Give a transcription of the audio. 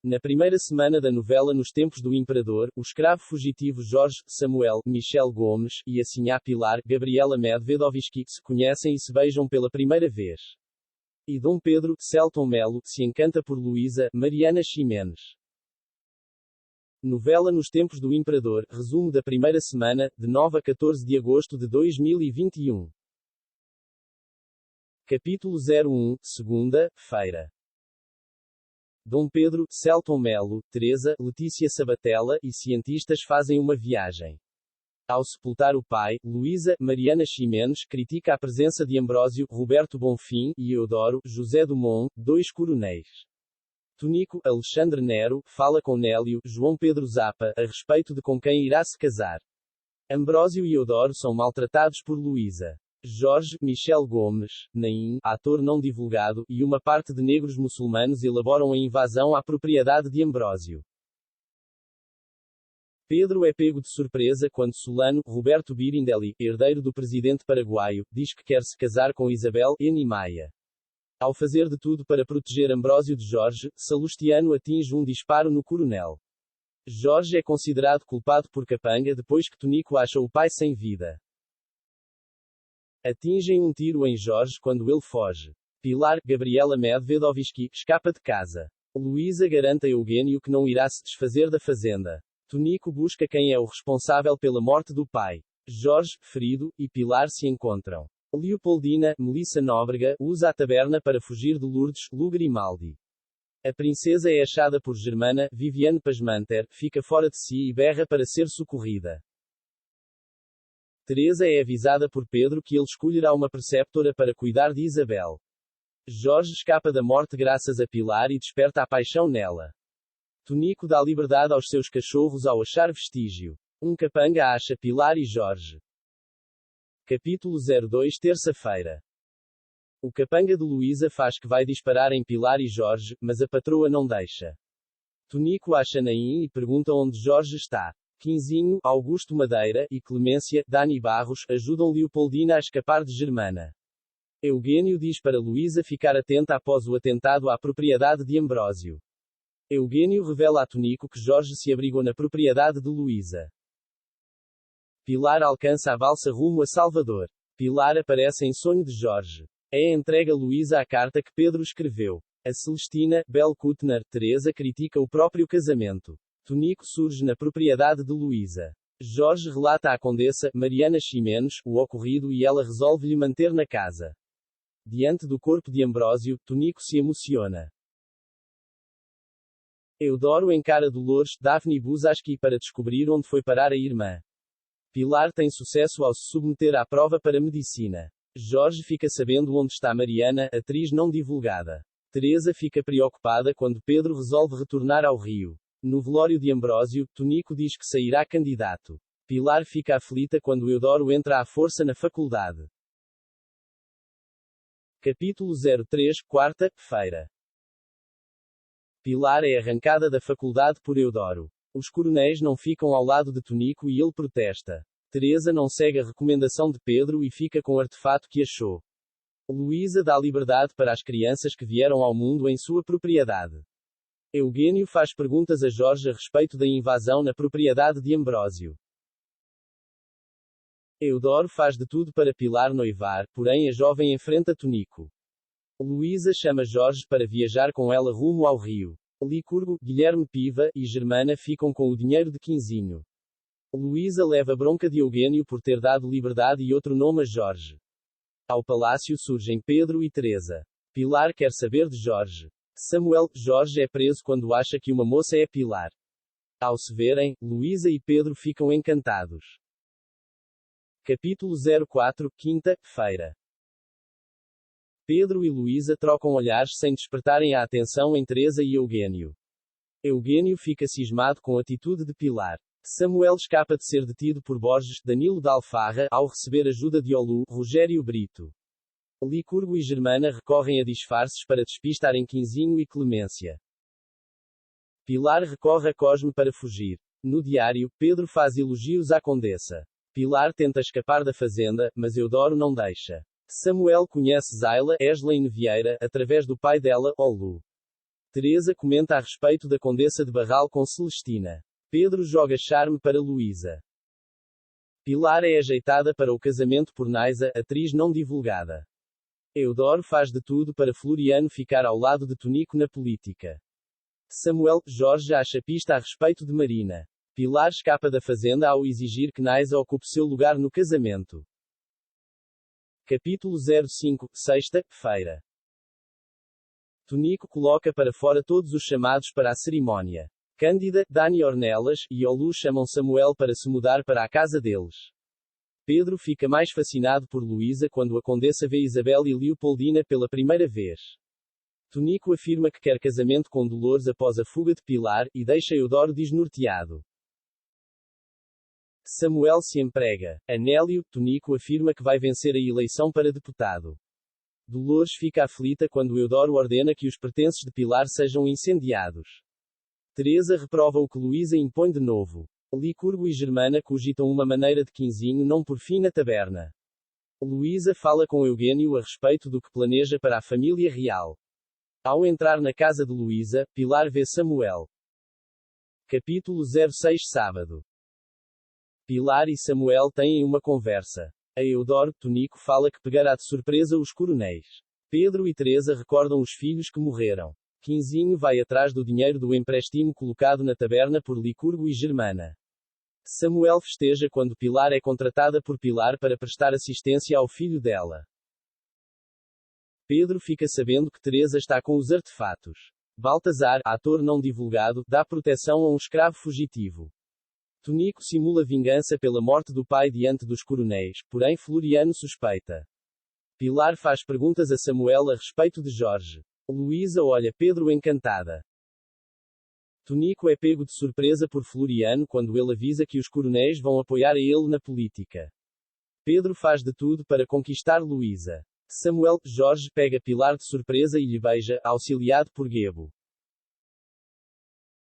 Na primeira semana da novela Nos Tempos do Imperador, o escravo fugitivo Jorge, Samuel, Michel Gomes, e a sinhá Pilar, Gabriela Medvedovsky, se conhecem e se beijam pela primeira vez. E Dom Pedro, Celton Melo, se encanta por Luísa, Mariana Ximenes. Novela Nos Tempos do Imperador, resumo da primeira semana, de 9 a 14 de agosto de 2021. Capítulo 01, segunda-feira. Dom Pedro, Celton Melo, Teresa, Letícia Sabatella e cientistas fazem uma viagem. Ao sepultar o pai, Luísa, Mariana Ximenes, critica a presença de Ambrósio, Roberto Bonfim e Eudoro, José Dumont, dois coronéis. Tonico, Alexandre Nero, fala com Nélio, João Pedro Zappa, a respeito de com quem irá se casar. Ambrósio e Eudoro são maltratados por Luísa. Jorge, Michel Gomes, Naim, ator não divulgado, e uma parte de negros muçulmanos elaboram a invasão à propriedade de Ambrósio. Pedro é pego de surpresa quando Solano, Roberto Birindelli, herdeiro do presidente paraguaio, diz que quer se casar com Isabel N. Maia. Ao fazer de tudo para proteger Ambrósio de Jorge, Salustiano atinge um disparo no coronel. Jorge é considerado culpado por capanga depois que Tonico acha o pai sem vida. Atingem um tiro em Jorge quando ele foge. Pilar, Gabriela Medvedovsky, escapa de casa. Luísa garante a Eugênio que não irá se desfazer da fazenda. Tonico busca quem é o responsável pela morte do pai. Jorge, ferido, e Pilar se encontram. Leopoldina, Melissa Nóbrega, usa a taberna para fugir de Lourdes, Lu Grimaldi. A princesa é achada por Germana, Viviane Pasmanter, fica fora de si e berra para ser socorrida. Teresa é avisada por Pedro que ele escolherá uma preceptora para cuidar de Isabel. Jorge escapa da morte graças a Pilar e desperta a paixão nela. Tonico dá liberdade aos seus cachorros ao achar vestígio. Um capanga acha Pilar e Jorge. Capítulo 02, terça-feira. O capanga de Luísa faz que vai disparar em Pilar e Jorge, mas a patroa não deixa. Tonico acha Naim e pergunta onde Jorge está. Quinzinho, Augusto Madeira e Clemência, Dani Barros, ajudam Leopoldina a escapar de Germana. Eugênio diz para Luísa ficar atenta após o atentado à propriedade de Ambrósio. Eugênio revela a Tonico que Jorge se abrigou na propriedade de Luísa. Pilar alcança a balsa rumo a Salvador. Pilar aparece em sonho de Jorge. É entregue a Luísa a carta que Pedro escreveu. A Celestina, Bel Kutner, Teresa critica o próprio casamento. Tonico surge na propriedade de Luísa. Jorge relata à condessa, Mariana Ximenes, o ocorrido e ela resolve lhe manter na casa. Diante do corpo de Ambrósio, Tonico se emociona. Eudoro encara Dolores, Daphne Buzzaschi para descobrir onde foi parar a irmã. Pilar tem sucesso ao se submeter à prova para medicina. Jorge fica sabendo onde está Mariana, atriz não divulgada. Teresa fica preocupada quando Pedro resolve retornar ao Rio. No velório de Ambrósio, Tonico diz que sairá candidato. Pilar fica aflita quando Eudoro entra à força na faculdade. Capítulo 03, quarta-feira. Pilar é arrancada da faculdade por Eudoro. Os coronéis não ficam ao lado de Tonico e ele protesta. Teresa não segue a recomendação de Pedro e fica com o artefato que achou. Luísa dá liberdade para as crianças que vieram ao mundo em sua propriedade. Eugênio faz perguntas a Jorge a respeito da invasão na propriedade de Ambrósio. Eudoro faz de tudo para Pilar noivar, porém a jovem enfrenta Tonico. Luísa chama Jorge para viajar com ela rumo ao Rio. Licurgo, Guilherme Piva e Germana ficam com o dinheiro de Quinzinho. Luísa leva bronca de Eugênio por ter dado liberdade e outro nome a Jorge. Ao palácio surgem Pedro e Teresa. Pilar quer saber de Jorge. Samuel, Jorge é preso quando acha que uma moça é Pilar. Ao se verem, Luísa e Pedro ficam encantados. Capítulo 04, quinta-feira. Pedro e Luísa trocam olhares sem despertarem a atenção em Teresa e Eugênio. Eugênio fica cismado com a atitude de Pilar. Samuel escapa de ser detido por Borges, Danilo da Alfarra, ao receber ajuda de Olu, Rogério Brito. Licurgo e Germana recorrem a disfarces para despistarem Quinzinho e Clemência. Pilar recorre a Cosme para fugir. No diário, Pedro faz elogios à condessa. Pilar tenta escapar da fazenda, mas Eudoro não deixa. Samuel conhece Zayla, Esleine Vieira, através do pai dela, Olu. Teresa comenta a respeito da Condessa de Barral com Celestina. Pedro joga charme para Luísa. Pilar é ajeitada para o casamento por Naisa, atriz não divulgada. Eudoro faz de tudo para Floriano ficar ao lado de Tonico na política. Samuel, Jorge acha pista a respeito de Marina. Pilar escapa da fazenda ao exigir que Naisa ocupe seu lugar no casamento. Capítulo 05, Sexta-feira. Tonico coloca para fora todos os chamados para a cerimónia. Cândida, Dani Ornelas e Olu chamam Samuel para se mudar para a casa deles. Pedro fica mais fascinado por Luísa quando a condessa vê Isabel e Leopoldina pela primeira vez. Tonico afirma que quer casamento com Dolores após a fuga de Pilar, e deixa Eudoro desnorteado. Samuel se emprega. Anélio, Tonico afirma que vai vencer a eleição para deputado. Dolores fica aflita quando Eudoro ordena que os pertences de Pilar sejam incendiados. Teresa reprova o que Luísa impõe de novo. Licurgo e Germana cogitam uma maneira de quinzinho não por fim na taberna. Luísa fala com Eugênio a respeito do que planeja para a família real. Ao entrar na casa de Luísa, Pilar vê Samuel. Capítulo 06 Sábado. Pilar e Samuel têm uma conversa. A Eudoro, Tonico fala que pegará de surpresa os coronéis. Pedro e Teresa recordam os filhos que morreram. Quinzinho vai atrás do dinheiro do empréstimo colocado na taberna por Licurgo e Germana. Samuel festeja quando Pilar é contratada por Pilar para prestar assistência ao filho dela. Pedro fica sabendo que Teresa está com os artefatos. Baltazar, ator não divulgado, dá proteção a um escravo fugitivo. Tonico simula vingança pela morte do pai diante dos coronéis, porém Floriano suspeita. Pilar faz perguntas a Samuel a respeito de Jorge. Luísa olha Pedro encantada. Tonico é pego de surpresa por Floriano quando ele avisa que os coronéis vão apoiar a ele na política. Pedro faz de tudo para conquistar Luísa. Samuel, Jorge pega Pilar de surpresa e lhe beija, auxiliado por Gebo.